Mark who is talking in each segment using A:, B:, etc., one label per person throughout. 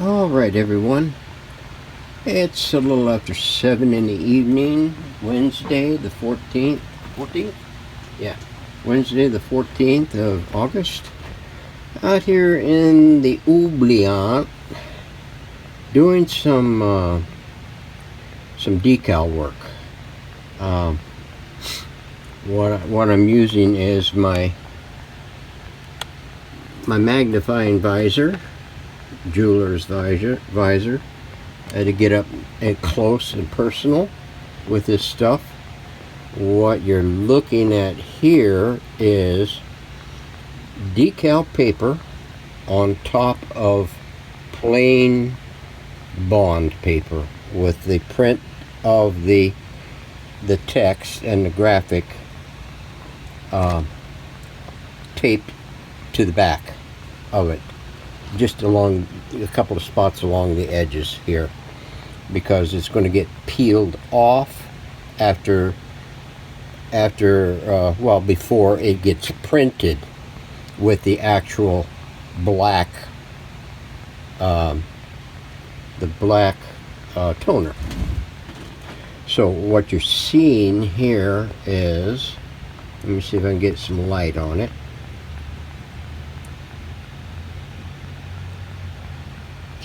A: Alright everyone, it's a little after 7 in the evening, Wednesday the 14th, 14th? Yeah, Wednesday the 14th of August, out here in the oubliette, doing some decal work. What I'm using is my magnifying visor, jeweler's visor, to get up and close and personal with this stuff. What you're looking at here is decal paper on top of plain bond paper with the print of the text and the graphic taped to the back of it, just along a couple of spots along the edges here, because it's going to get peeled off before it gets printed with the actual black toner. So what you're seeing here is, let me see if I can get some light on it.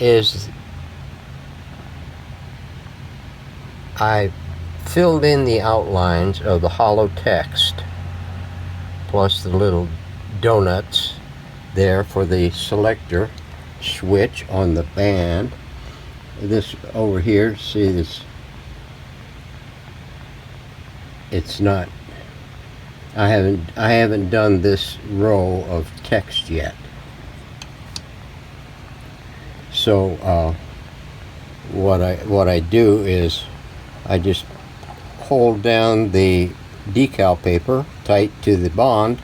A: Is I filled in the outlines of the hollow text, plus the little donuts there for the selector switch on the band. This over here, see this, it's not, I haven't done this row of text yet. So what I do is I just hold down the decal paper tight to the bond,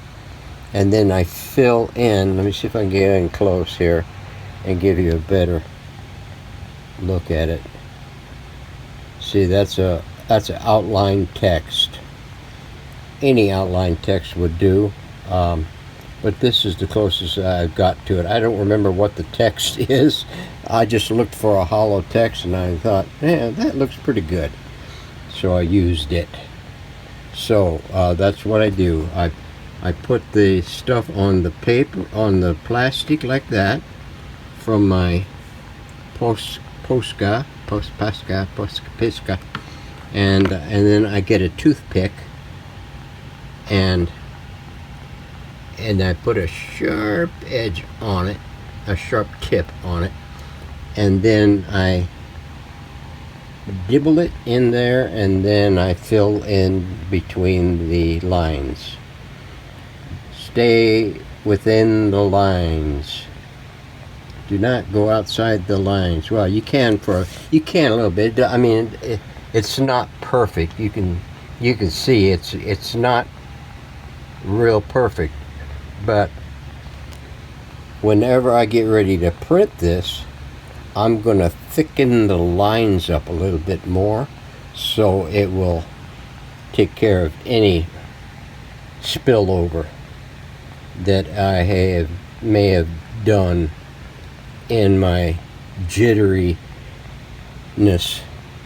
A: and then I fill in. Let me see if I can get in close here and give you a better look at it. See, that's an outline text. Any outline text would do. But this is the closest I've got to it. I don't remember what the text is. I just looked for a hollow text and I thought, yeah, that looks pretty good. So I used it. So that's what I do. I put the stuff on the paper, on the plastic like that, from my Posca, and then I get a toothpick and I put a sharp edge on it, a sharp tip on it, and then I dibble it in there, and then I fill in between the lines. Stay within the lines. Do not go outside the lines. Well, you can a little bit. I mean, it's not perfect. You can see it's not real perfect. But whenever I get ready to print this, I'm going to thicken the lines up a little bit more, so it will take care of any spillover that I may have done in my jitteriness,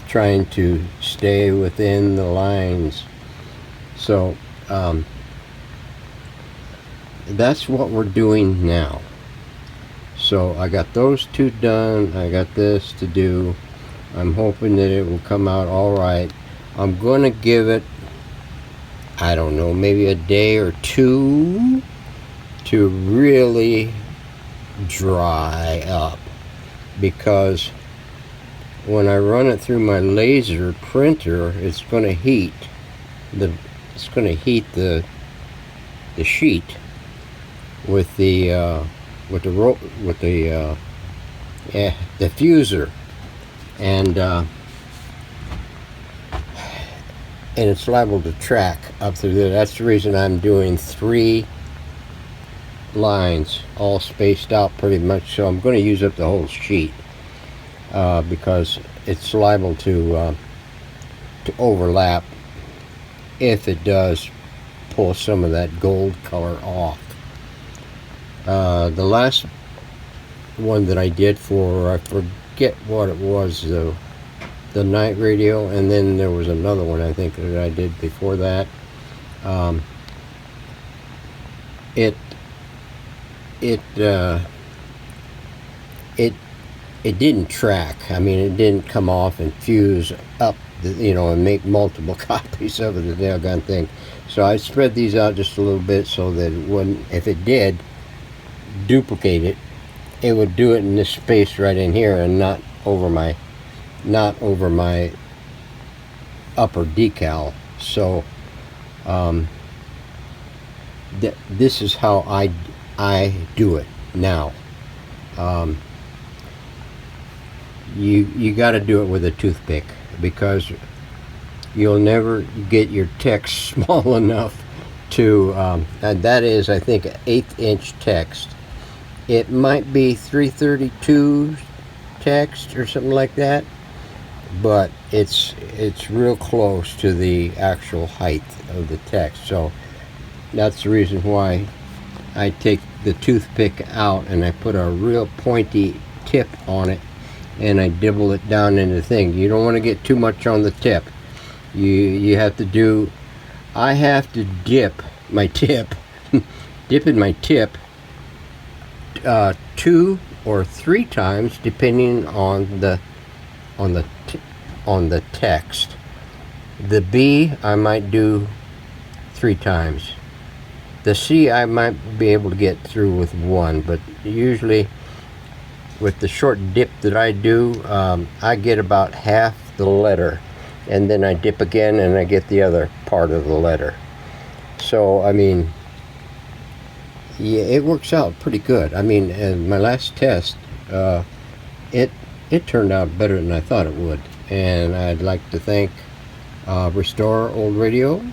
A: trying to stay within the lines. So that's what we're doing now. So I got those two done. I got this to do. I'm hoping that it will come out all right. I'm going to give it, I don't know, maybe a day or two to really dry up, because when I run it through my laser printer, it's going to heat the sheet with the diffuser, and it's liable to track up through there. That's the reason I'm doing 3 lines, all spaced out pretty much. So I'm going to use up the whole sheet, because it's liable to overlap if it does pull some of that gold color off. The last one that I did for, I forget what it was, the night radio, and then there was another one I think that I did before that. It didn't track. I mean, it didn't come off and fuse up, and make multiple copies of it, the doggone thing. So I spread these out just a little bit so that it wouldn't, if it did duplicate it, it would do it in this space right in here and not over my upper decal. So this is how I do it now. You got to do it with a toothpick, because you'll never get your text small enough to, and that is, I think, an 1/8 inch text. It might be 332 text or something like that, but it's real close to the actual height of the text. So that's the reason why I take the toothpick out and I put a real pointy tip on it, and I dibble it down into the thing. You don't want to get too much on the tip. You have to do, I have to dip my tip, dip in my tip 2 or 3 times depending on the text. The B I might do 3 times. The C I might be able to get through with 1, but usually with the short dip that I do, I get about half the letter, and then I dip again and I get the other part of the letter. So I mean, yeah, it works out pretty good. I mean, in my last test, it turned out better than I thought it would, and I'd like to thank Restore Old Radios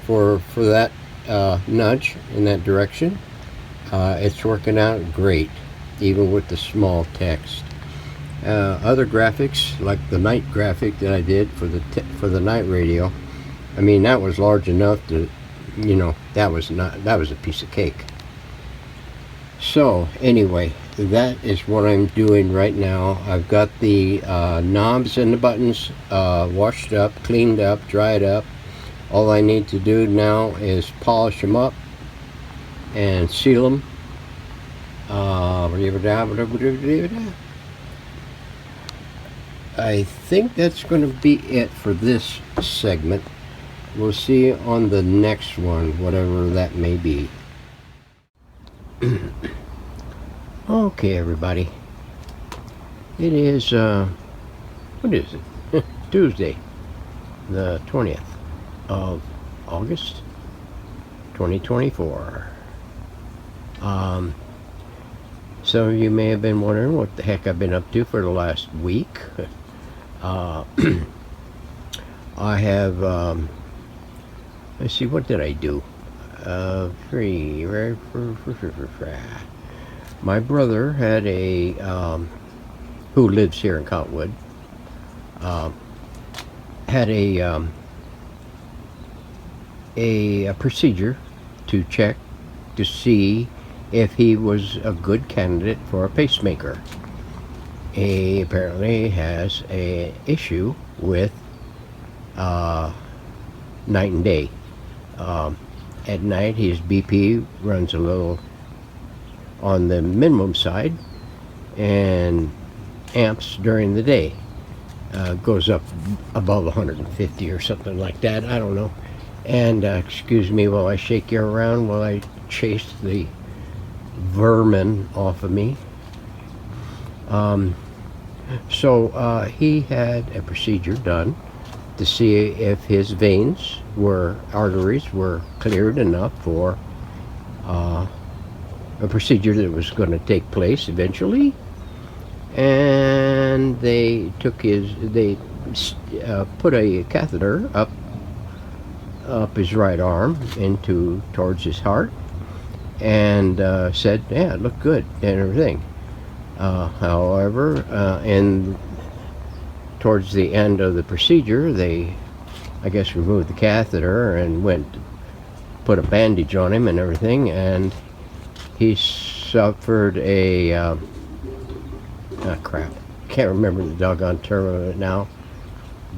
A: for that nudge in that direction. It's working out great, even with the small text. Other graphics, like the night graphic that I did for the night radio, I mean, that was large enough to, that was a piece of cake. So anyway, that is what I'm doing right now. I've got the knobs and the buttons washed up, cleaned up, dried up. All I need to do now is polish them up and seal them. I think that's going to be it for this segment. We'll see on the next one, whatever that may be. Okay, everybody. It is, what is it? Tuesday, the 20th of August, 2024. Some of you may have been wondering what the heck I've been up to for the last week. I have, let's see, what did I do? My brother had a, who lives here in Cottonwood, had a procedure to check to see if he was a good candidate for a pacemaker. He apparently has a issue with night and day. At night his BP runs a little on the minimum side, and amps during the day goes up above 150 or something like that. I don't know. And excuse me while I shake you around while I chase the vermin off of me. So he had a procedure done to see if his arteries were cleared enough for a procedure that was going to take place eventually. And they took put a catheter up his right arm towards his heart, and said, yeah, it looked good and everything. However, towards the end of the procedure, they, I guess, removed the catheter and put a bandage on him and everything, and he suffered a crap, can't remember the doggone term of it now,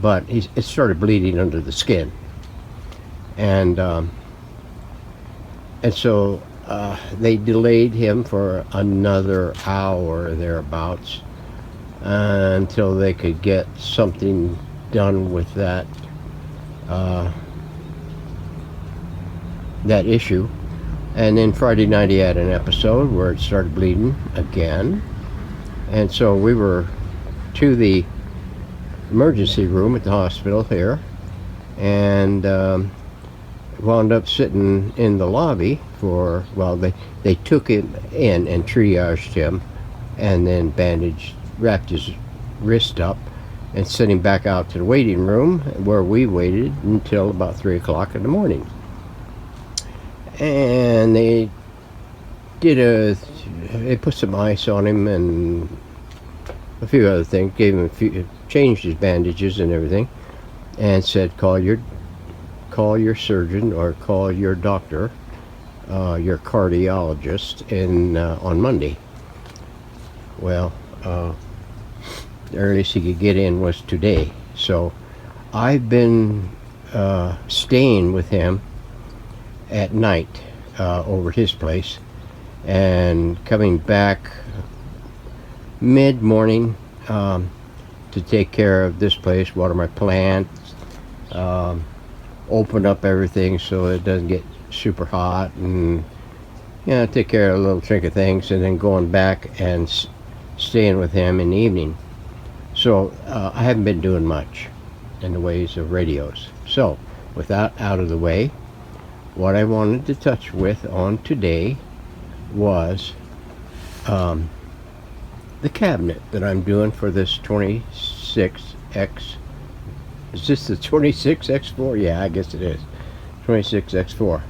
A: but it started bleeding under the skin, and so they delayed him for another hour thereabouts until they could get something done with that issue. And then Friday night he had an episode where it started bleeding again, and so we were to the emergency room at the hospital here, and wound up sitting in the lobby for, well, they took him in and triaged him, and then wrapped his wrist up and sent him back out to the waiting room, where we waited until about 3 o'clock in the morning. And they put some ice on him and a few other things, changed his bandages and everything, and said, call your surgeon or call your doctor, your cardiologist, on Monday. Well, the earliest he could get in was today. So I've been staying with him at night over at his place, and coming back mid-morning to take care of this place, water my plants, open up everything so it doesn't get super hot, and take care of a little trinket things, and then going back and staying with him in the evening. So I haven't been doing much in the ways of radios. So with that out of the way, what I wanted to touch with on today was the cabinet that I'm doing for this 26X. Is this the 26X4? Yeah, I guess it is. 26X4.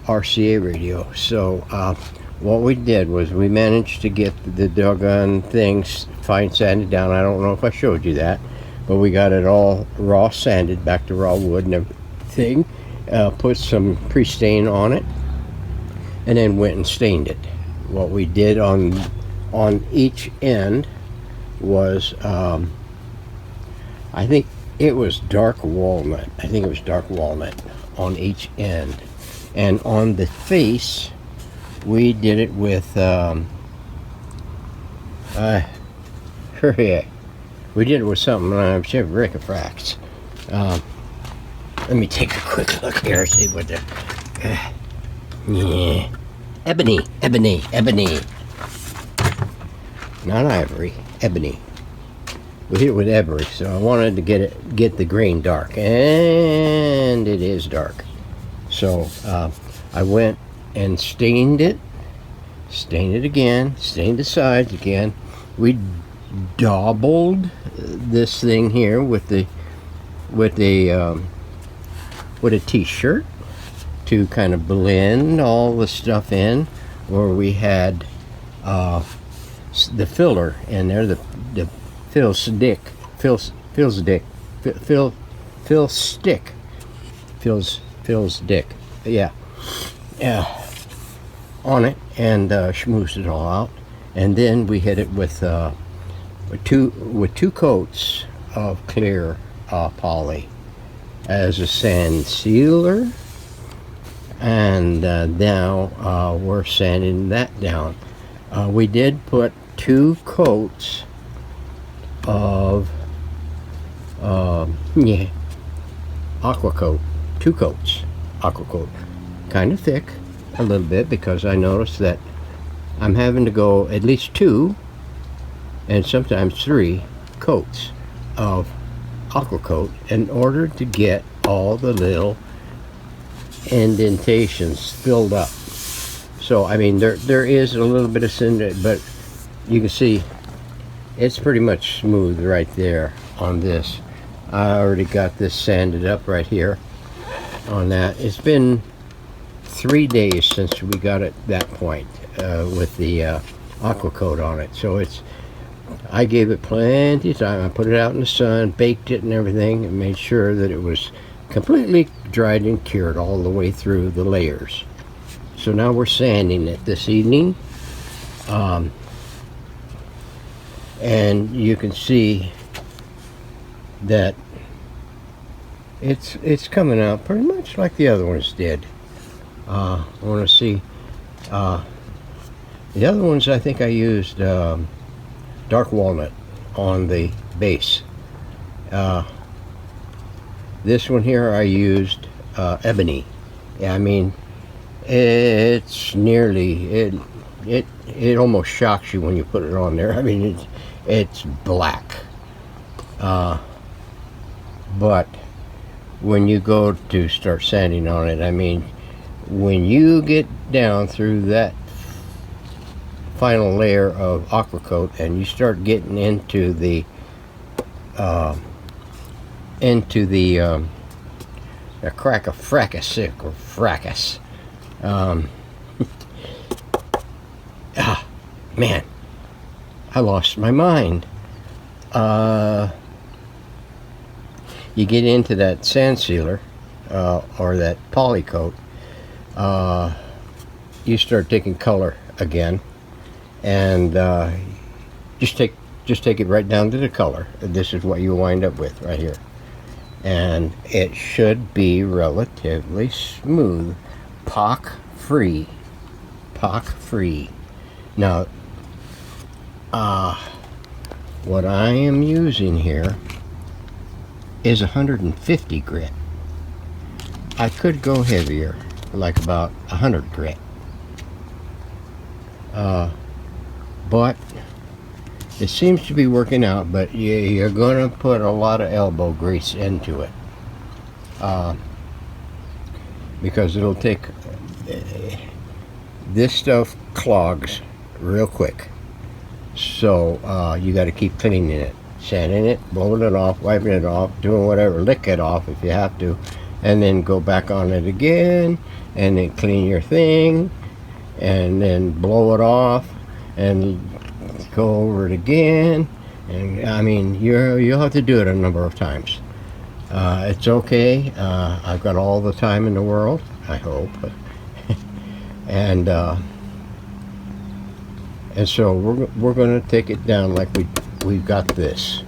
A: RCA radio. So what we did was we managed to get the doggone things fine sanded down. I don't know if I showed you that, but we got it all raw sanded back to raw wood and everything. Put some pre-stain on it, and then went and stained it. What we did on each end was I think it was dark walnut. On each end, and on the face we did it with we did it with something Rick-a-frax. Let me take a quick look here, see what the yeah, ebony, not ivory, ebony. We hit it with ebony, so I wanted to get the grain dark, and it is dark. So I went and stained it again, stained the sides again. We dabbled this thing here with a t-shirt to kind of blend all the stuff in, where we had the filler in there, the fill stick, yeah, on it, and schmoozed it all out, and then we hit it with two coats of clear poly as a sand sealer, and now we're sanding that down. We did put 2 coats of aqua coat, 2 coats aqua coat, kind of thick a little bit, because I noticed that I'm having to go at least 2 and sometimes 3 coats of aqua coat in order to get all the little indentations filled up. So I mean, there is a little bit of cinder, but you can see it's pretty much smooth right there on this. I already got this sanded up right here on that. It's been 3 days since we got it that point with the aqua coat on it, so I gave it plenty of time. I put it out in the sun, baked it and everything, and made sure that it was completely dried and cured all the way through the layers. So now we're sanding it this evening. And you can see that it's coming out pretty much like the other ones did. I want to see the other ones. I think I used dark walnut on the base. This one here I used ebony. Yeah, I mean, it's nearly it almost shocks you when you put it on there. I mean, it's black. But when you go to start sanding on it, I mean, when you get down through that final layer of aqua coat and you start getting into the crack of fracas or fracas, man, I lost my mind. You get into that sand sealer or that poly coat, you start taking color again, and just take it right down to the color. This is what you wind up with right here, and it should be relatively smooth, pock free. Now, what I am using here is 150 grit. I could go heavier, like about 100 grit, but it seems to be working out. But you're going to put a lot of elbow grease into it, because it'll take this stuff clogs real quick. So you got to keep cleaning it, sanding it, blowing it off, wiping it off, doing whatever, lick it off if you have to, and then go back on it again, and then clean your thing, and then blow it off, and go over it again. And I mean, you'll have to do it a number of times. It's okay. I've got all the time in the world, I hope. And so we're going to take it down like we've got this,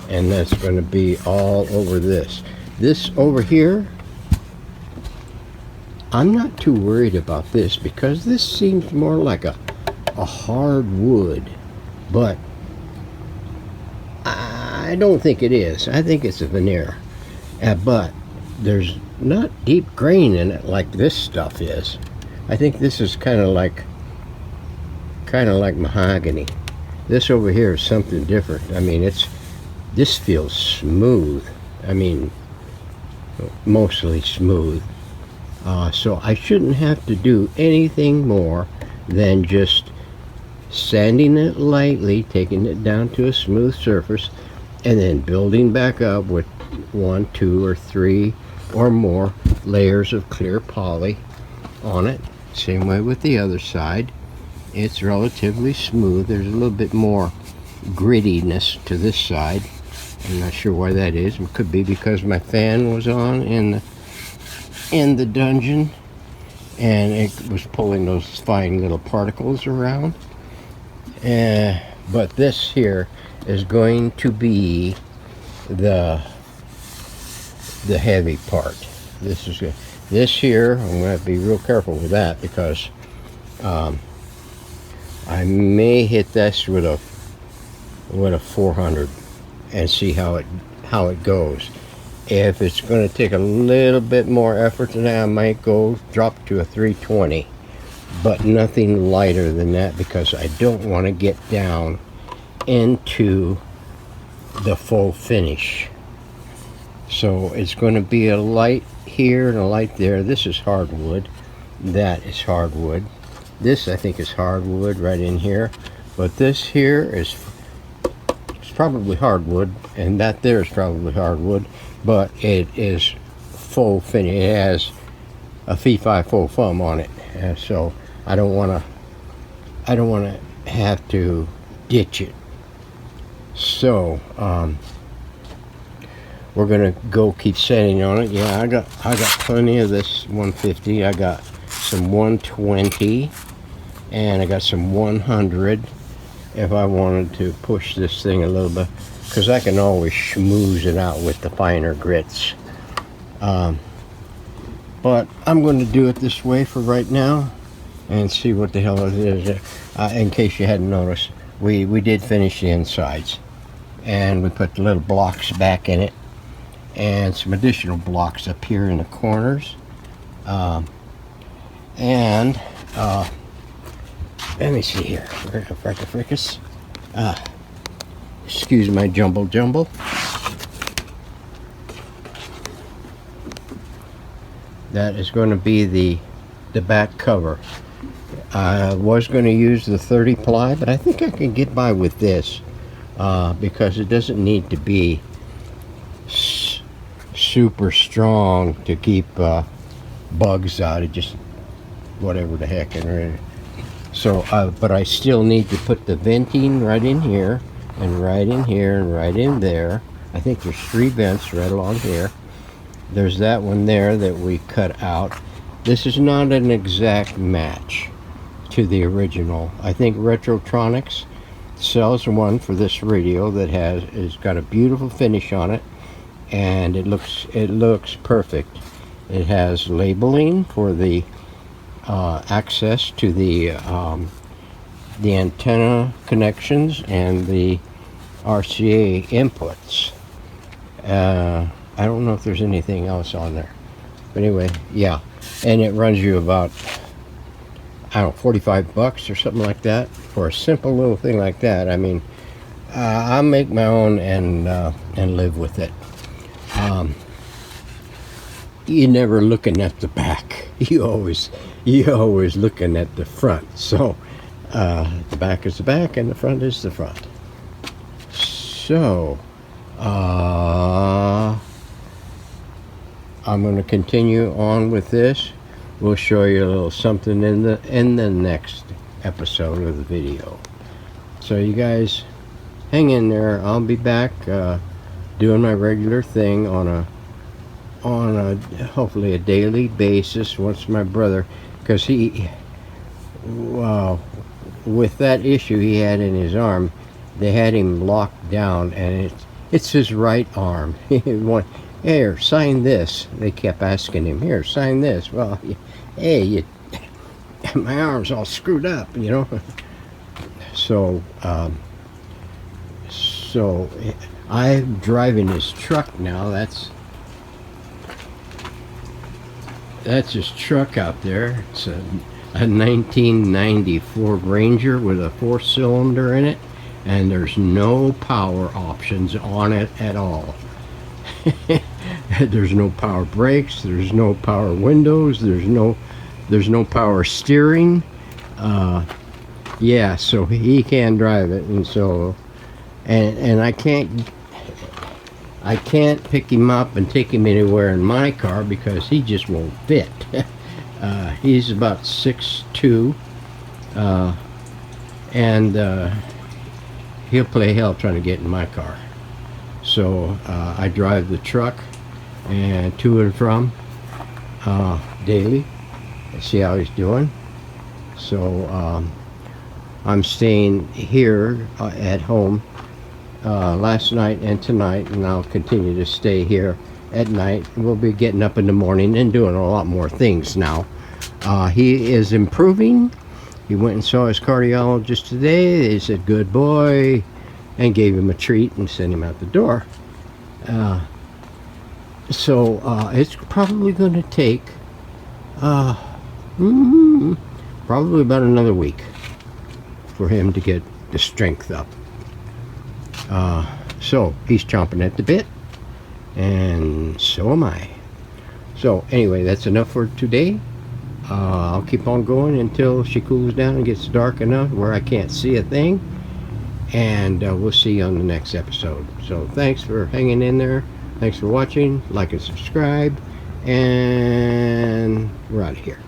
A: and that's going to be all over this. This over here, I'm not too worried about this, because this seems more like a hard wood, but I don't think it is. I think it's a veneer, but there's not deep grain in it like this stuff is. I think this is kind of like mahogany. This over here is something different. I mean, this feels smooth. I mean, mostly smooth. So I shouldn't have to do anything more than just sanding it lightly, taking it down to a smooth surface, and then building back up with 1, 2, or 3 or more layers of clear poly on it. Same way with the other side. It's relatively smooth. There's a little bit more grittiness to this side. I'm not sure why that is. It could be because my fan was on in the dungeon, and it was pulling those fine little particles around. But this here is going to be the heavy part. This here, I'm going to have to be real careful with that, because I may hit this with a 400 and see how it goes. If it's going to take a little bit more effort than that, I might drop to a 320, but nothing lighter than that, because I don't want to get down into the full finish. So it's going to be a light here and a light there. This is hardwood. That is hardwood. This, I think, is hardwood right in here, but this here it's probably hardwood, and that there is probably hardwood, but it is full finish. It has a fee-fi full thumb on it, and so I don't want to have to ditch it. So we're gonna go keep sanding on it. Yeah, I got plenty of this 150. I got some 120, and I got some 100 if I wanted to push this thing a little bit, because I can always schmooze it out with the finer grits. But I'm going to do it this way for right now and see what the hell it is. In case you hadn't noticed, we did finish the insides, and we put the little blocks back in it and some additional blocks up here in the corners. Let me see here. Frickus. Excuse my jumble. That is going to be the back cover. I was going to use the 30 ply, but I think I can get by with this because it doesn't need to be super strong to keep bugs out. It just whatever the heck. So, but I still need to put the venting right in here, and right in here, and right in there. I think there's 3 vents right along here. There's that one there that we cut out. This is not an exact match to the original. I think Retrotronics sells one for this radio that has got a beautiful finish on it, and it looks perfect. It has labeling for the access to the antenna connections and the RCA inputs. I don't know if there's anything else on there, but anyway, yeah. And it runs you about, I don't know, 45 bucks or something like that for a simple little thing like that. I mean, I'll make my own and live with it. You're never looking at the back. You're always looking at the front. So the back is the back and the front is the front. So I'm going to continue on with this. We'll show you a little something in the next episode of the video. So you guys hang in there. I'll be back doing my regular thing on a hopefully a daily basis once my brother, because he with that issue he had in his arm, they had him locked down, and it's his right arm. Here, sign this. They kept asking him, here, sign this. Well, hey, my arm's all screwed up, you know. So I'm driving his truck now. That's his truck out there. It's a 1994 Ranger with a 4-cylinder in it, and there's no power options on it at all. There's no power brakes, there's no power windows, there's no power steering. Yeah, so he can't drive it, and so and I can't pick him up and take him anywhere in my car because he just won't fit. He's about 6'2", and he'll play hell trying to get in my car. So I drive the truck and to and from daily. See how he's doing. So I'm staying here at home last night and tonight, and I'll continue to stay here at night. We'll be getting up in the morning and doing a lot more things now. He is improving. He went and saw his cardiologist today. They said good boy, and gave him a treat and sent him out the door. So it's probably going to take probably about another week for him to get the strength up. So he's chomping at the bit, and so am I. So anyway, that's enough for today. I'll keep on going until she cools down and gets dark enough where I can't see a thing, and we'll see you on the next episode. So thanks for hanging in there. Thanks for watching. Like and subscribe, and we're out of here.